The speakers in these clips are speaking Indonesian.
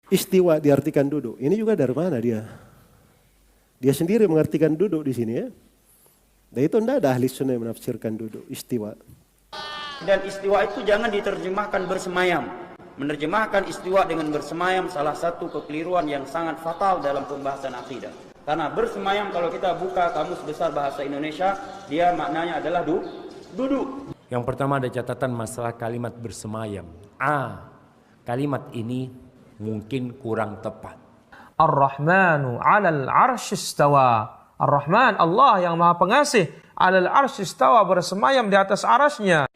Istiwa diartikan duduk. Ini juga dari mana dia? Dia sendiri mengartikan duduk di sini ya. Dan itu tidak ada ahli sunnah yang menafsirkan duduk, istiwa. Dan istiwa itu jangan diterjemahkan bersemayam. Menerjemahkan istiwa dengan bersemayam salah satu kekeliruan yang sangat fatal dalam pembahasan akidah. Karena bersemayam kalau kita buka kamus besar bahasa Indonesia, dia maknanya adalah duduk. Yang pertama ada catatan masalah kalimat bersemayam. Kalimat ini mungkin kurang tepat. Ar-Rahmanu 'alal 'arsy istawa. Ar-Rahman, Allah yang Maha Pengasih, 'alal 'arsy istawa, bersemayam di atas arasy-Nya.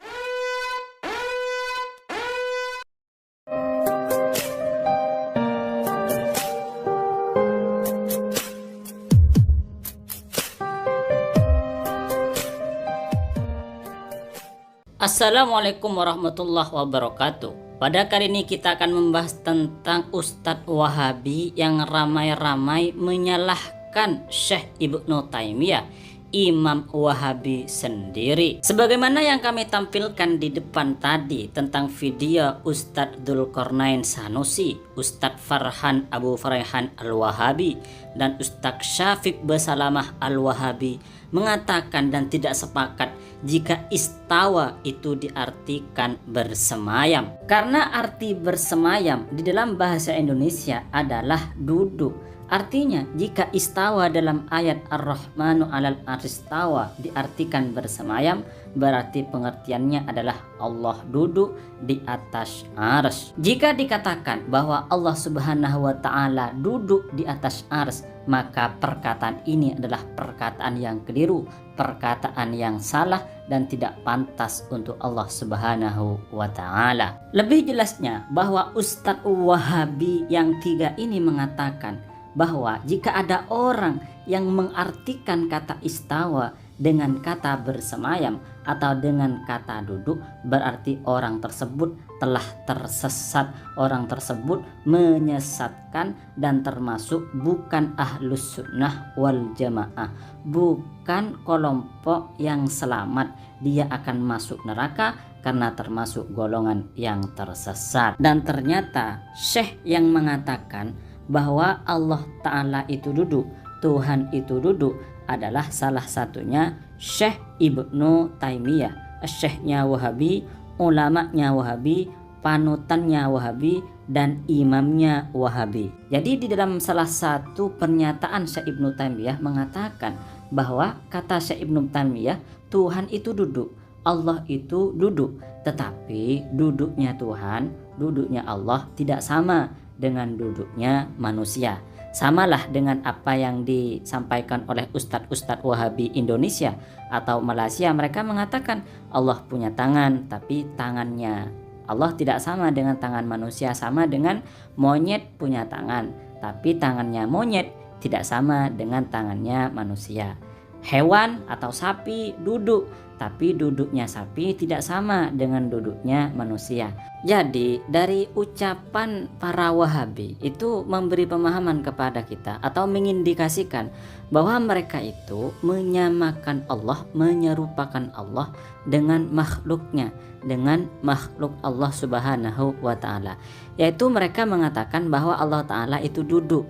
Assalamualaikum warahmatullahi wabarakatuh. Pada kali ini kita akan membahas tentang Ustadz Wahabi yang ramai-ramai menyalahkan Syekh Ibnu Taimiyah, Imam Wahabi sendiri. Sebagaimana yang kami tampilkan di depan tadi tentang video Ustadz Dzulqarnain Sanusi, Ustadz Farhan Abu Faraihan Al-Wahabi, dan Ustadz Syafiq Basalamah Al-Wahabi mengatakan dan tidak sepakat jika istawa itu diartikan bersemayam. Karena arti bersemayam di dalam bahasa Indonesia adalah duduk. Artinya jika istawa dalam ayat Ar-Rahmanu 'alal 'arsy istawa diartikan bersemayam, berarti pengertiannya adalah Allah duduk di atas arsy. Jika dikatakan bahwa Allah Subhanahu wa taala duduk di atas arsy, maka perkataan ini adalah perkataan yang keliru, perkataan yang salah dan tidak pantas untuk Allah Subhanahu wa taala. Lebih jelasnya bahwa Ustadz Wahabi yang tiga ini mengatakan bahwa jika ada orang yang mengartikan kata istawa dengan kata bersemayam atau dengan kata duduk, berarti orang tersebut telah tersesat, orang tersebut menyesatkan dan termasuk bukan ahlus sunnah wal jamaah, bukan kelompok yang selamat. Dia akan masuk neraka karena termasuk golongan yang tersesat. Dan ternyata Syekh yang mengatakan bahwa Allah Ta'ala itu duduk, Tuhan itu duduk, adalah salah satunya Syekh Ibnu Taimiyah, Syekhnya Wahabi, ulamanya Wahabi, panutannya Wahabi, dan imamnya Wahabi. Jadi di dalam salah satu pernyataan Syekh Ibnu Taimiyah mengatakan bahwa kata Syekh Ibnu Taimiyah, Tuhan itu duduk, Allah itu duduk, tetapi duduknya Tuhan, duduknya Allah tidak sama dengan duduknya manusia. Samalah dengan apa yang disampaikan oleh Ustadz Wahabi Indonesia atau Malaysia. Mereka mengatakan Allah punya tangan, tapi tangannya Allah tidak sama dengan tangan manusia. Sama dengan monyet punya tangan, tapi tangannya monyet tidak sama dengan tangannya manusia. Hewan atau sapi duduk, tapi duduknya sapi tidak sama dengan duduknya manusia. Jadi dari ucapan para Wahabi itu memberi pemahaman kepada kita atau mengindikasikan bahwa mereka itu menyamakan Allah, menyerupakan Allah dengan makhluknya, dengan makhluk Allah Subhanahu wa taala. Yaitu mereka mengatakan bahwa Allah taala itu duduk.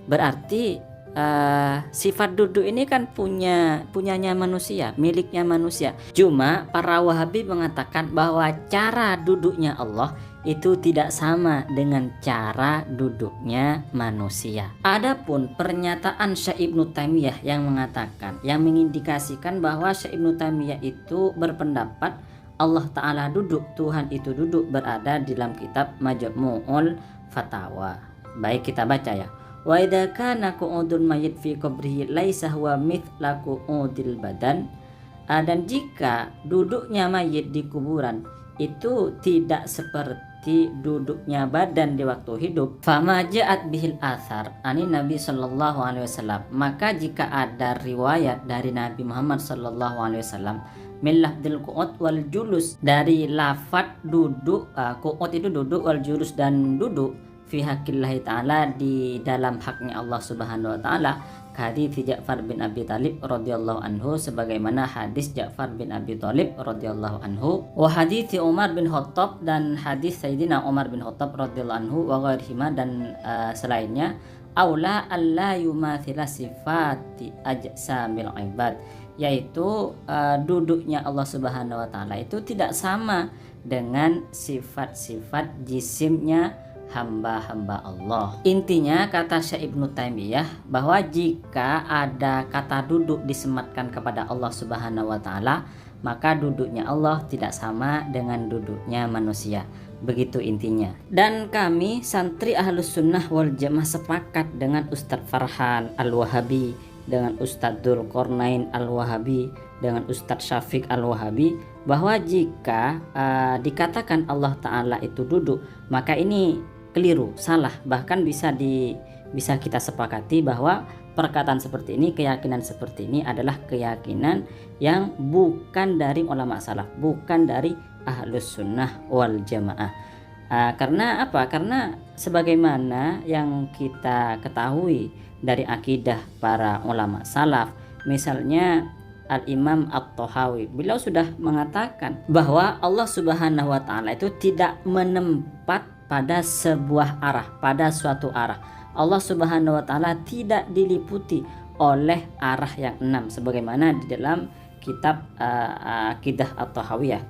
Berarti sifat duduk ini kan punyanya manusia, miliknya manusia. Cuma para Wahabi mengatakan bahwa cara duduknya Allah itu tidak sama dengan cara duduknya manusia. Adapun pernyataan Syekh Ibnu Taimiyah yang mengatakan, yang mengindikasikan bahwa Syekh Ibnu Taimiyah itu berpendapat Allah Ta'ala duduk, Tuhan itu duduk, berada di dalam kitab Majmu'ul Fatawa. Baik, kita baca ya. Wa idza kana qu'udul mayyit fi qabrihi laisa huwa mithla qu'udil badan. Dan jika duduknya mayit di kuburan itu tidak seperti duduknya badan di waktu hidup, fama ja'at bihil athar ani Nabi sallallahu alaihi wasallam, maka jika ada riwayat dari Nabi Muhammad sallallahu alaihi wasallam min lafdil qu'ud wal julus, dari lafaz duduk, qu'ud itu duduk, wal julus dan duduk, fi haqillahi ta'ala, di dalam haknya Allah Subhanahu wa ta'ala, hadits Ja'far bin Abi Thalib radhiyallahu anhu, sebagaimana hadis Ja'far bin Abi Thalib radhiyallahu anhu, wa hadits Umar bin Khattab, dan hadis Sayyidina Umar bin Khattab radhiyallahu anhu, wa ghairihima, dan selainnya, aula alla yumathila sifati ajsamil ibad, yaitu duduknya Allah Subhanahu wa taala itu tidak sama dengan sifat-sifat jisimnya hamba-hamba Allah. Intinya kata Syekh Ibnu Taimiyah bahwa jika ada kata duduk disematkan kepada Allah Subhanahu wa taala, maka duduknya Allah tidak sama dengan duduknya manusia. Begitu intinya. Dan kami santri Ahlus Sunnah wal Jamaah sepakat dengan Ustadz Farhan Al-Wahabi, dengan Ustadz Dzulqarnain Al-Wahabi, dengan Ustadz Syafiq Al-Wahabi, bahwa jika dikatakan Allah Ta'ala itu duduk, maka ini keliru, salah. Bahkan bisa kita sepakati bahwa perkataan seperti ini, keyakinan seperti ini adalah keyakinan yang bukan dari ulama salaf, bukan dari Ahlus Sunnah wal Jamaah. Karena apa? Karena sebagaimana yang kita ketahui dari akidah para ulama salaf, misalnya Al-Imam At-Tahawi, beliau sudah mengatakan bahwa Allah Subhanahu wa taala itu tidak menempat pada sebuah arah, pada suatu arah. Allah Subhanahu wa taala tidak diliputi oleh arah yang 6, sebagaimana di dalam kitab Aqidah At-Tahawiyah,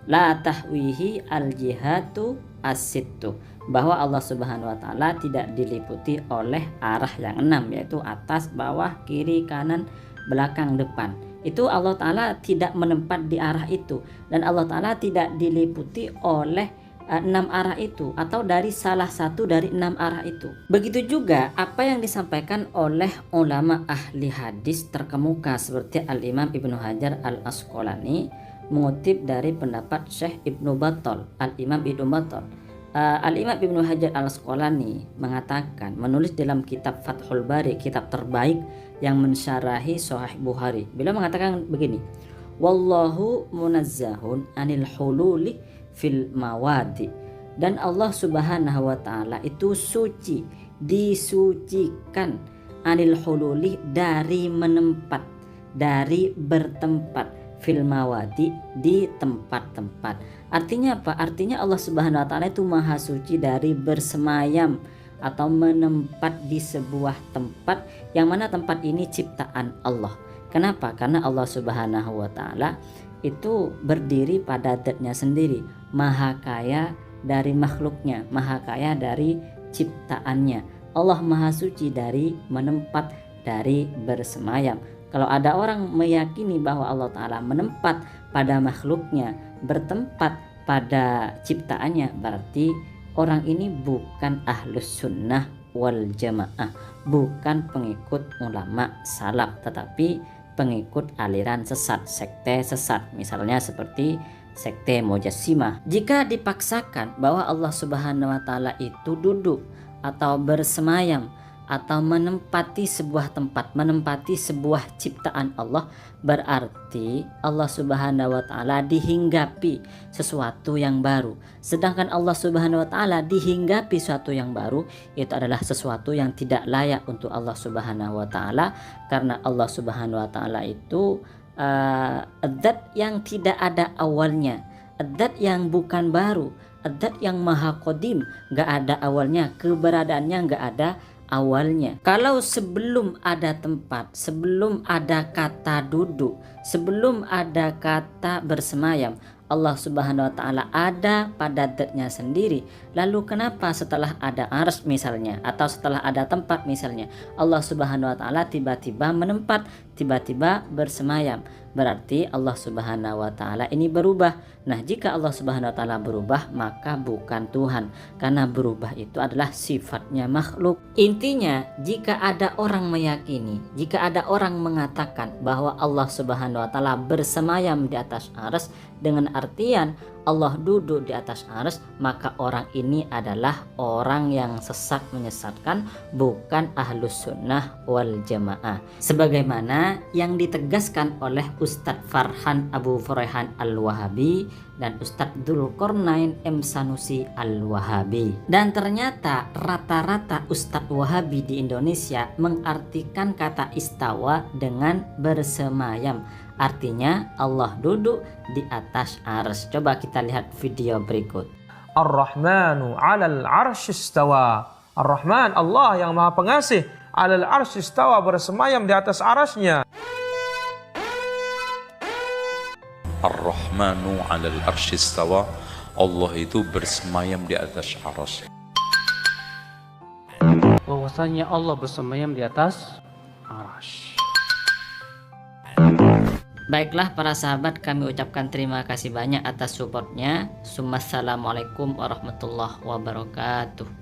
la tahwihi al-jihatu as-sittu, bahwa Allah Subhanahu wa taala tidak diliputi oleh arah yang 6, yaitu atas, bawah, kiri, kanan, belakang, depan. Itu Allah taala tidak menempat di arah itu, dan Allah taala tidak diliputi oleh 6 arah itu, atau dari salah satu dari 6 arah itu. Begitu juga apa yang disampaikan oleh ulama ahli hadis terkemuka seperti Al-Imam Ibnu Hajar Al-Asqalani, mengutip dari pendapat Syekh Ibnu Battal, Al-Imam Ibnu Battal. Al-Imam Ibnu Hajar Al-Asqalani mengatakan, menulis dalam kitab Fathul Bari, kitab terbaik yang mensyarahi Sahih Bukhari. Beliau mengatakan begini, wallahu munazzahun anil hululi fil mawadi, dan Allah Subhanahu wa taala itu suci, disucikan, anil hululi, dari menempat, dari bertempat, fil mawadi, di tempat-tempat. Artinya apa? Artinya Allah Subhanahu wa taala itu maha suci dari bersemayam atau menempat di sebuah tempat yang mana tempat ini ciptaan Allah. Kenapa? Karena Allah Subhanahu wa taala itu berdiri pada zatnya sendiri, maha kaya dari makhluknya, maha kaya dari ciptaannya. Allah maha suci dari menempat, dari bersemayam. Kalau ada orang meyakini bahwa Allah Ta'ala menempat pada makhluknya, bertempat pada ciptaannya, berarti orang ini bukan Ahlus Sunnah wal Jamaah, bukan pengikut ulama salaf, tetapi pengikut aliran sesat, sekte sesat, misalnya seperti sekte Mujassimah. Jika dipaksakan bahwa Allah Subhanahu wa taala itu duduk atau bersemayam atau menempati sebuah tempat, menempati sebuah ciptaan Allah, berarti Allah Subhanahu wa taala dihinggapi sesuatu yang baru. Sedangkan Allah Subhanahu wa taala dihinggapi sesuatu yang baru, itu adalah sesuatu yang tidak layak untuk Allah Subhanahu wa taala, karena Allah Subhanahu wa taala itu zat yang tidak ada awalnya, zat yang bukan baru, zat yang maha qadim, gak ada awalnya, keberadaannya gak ada awalnya. Kalau sebelum ada tempat, sebelum ada kata duduk, sebelum ada kata bersemayam, Allah Subhanahu wa taala ada pada zatnya sendiri, lalu kenapa setelah ada arsy misalnya, atau setelah ada tempat misalnya, Allah Subhanahu wa taala tiba-tiba menempat, tiba-tiba bersemayam? Berarti Allah Subhanahu wa taala ini berubah. Nah, jika Allah Subhanahu wa taala berubah, maka bukan Tuhan, karena berubah itu adalah sifatnya makhluk. Intinya, jika ada orang meyakini, jika ada orang mengatakan bahwa Allah Subhanahu wa taala bersemayam di atas arsy, dengan artian Allah duduk di atas arsy, maka orang ini adalah orang yang sesat menyesatkan, bukan ahlus sunnah wal jamaah. Sebagaimana yang ditegaskan oleh Ustadz Farhan Abu Furaihan Al-Wahabi dan Ustadz Dzulqarnain M. Sanusi Al-Wahabi. Dan ternyata rata-rata Ustadz Wahabi di Indonesia mengartikan kata istawa dengan bersemayam. Artinya Allah duduk di atas arsy. Coba kita lihat video berikut. Ar-Rahmanu 'alal 'arsy istawa. Ar-Rahman, Allah yang Maha Pengasih, 'alal 'arsy istawa, bersemayam di atas arasy-Nya. Ar-Rahmanu 'alal 'arsy istawa. Allah itu bersemayam di atas arsy. Bahwasanya Allah bersemayam di atas arsy. Baiklah para sahabat, kami ucapkan terima kasih banyak atas supportnya. Assalamualaikum warahmatullahi wabarakatuh.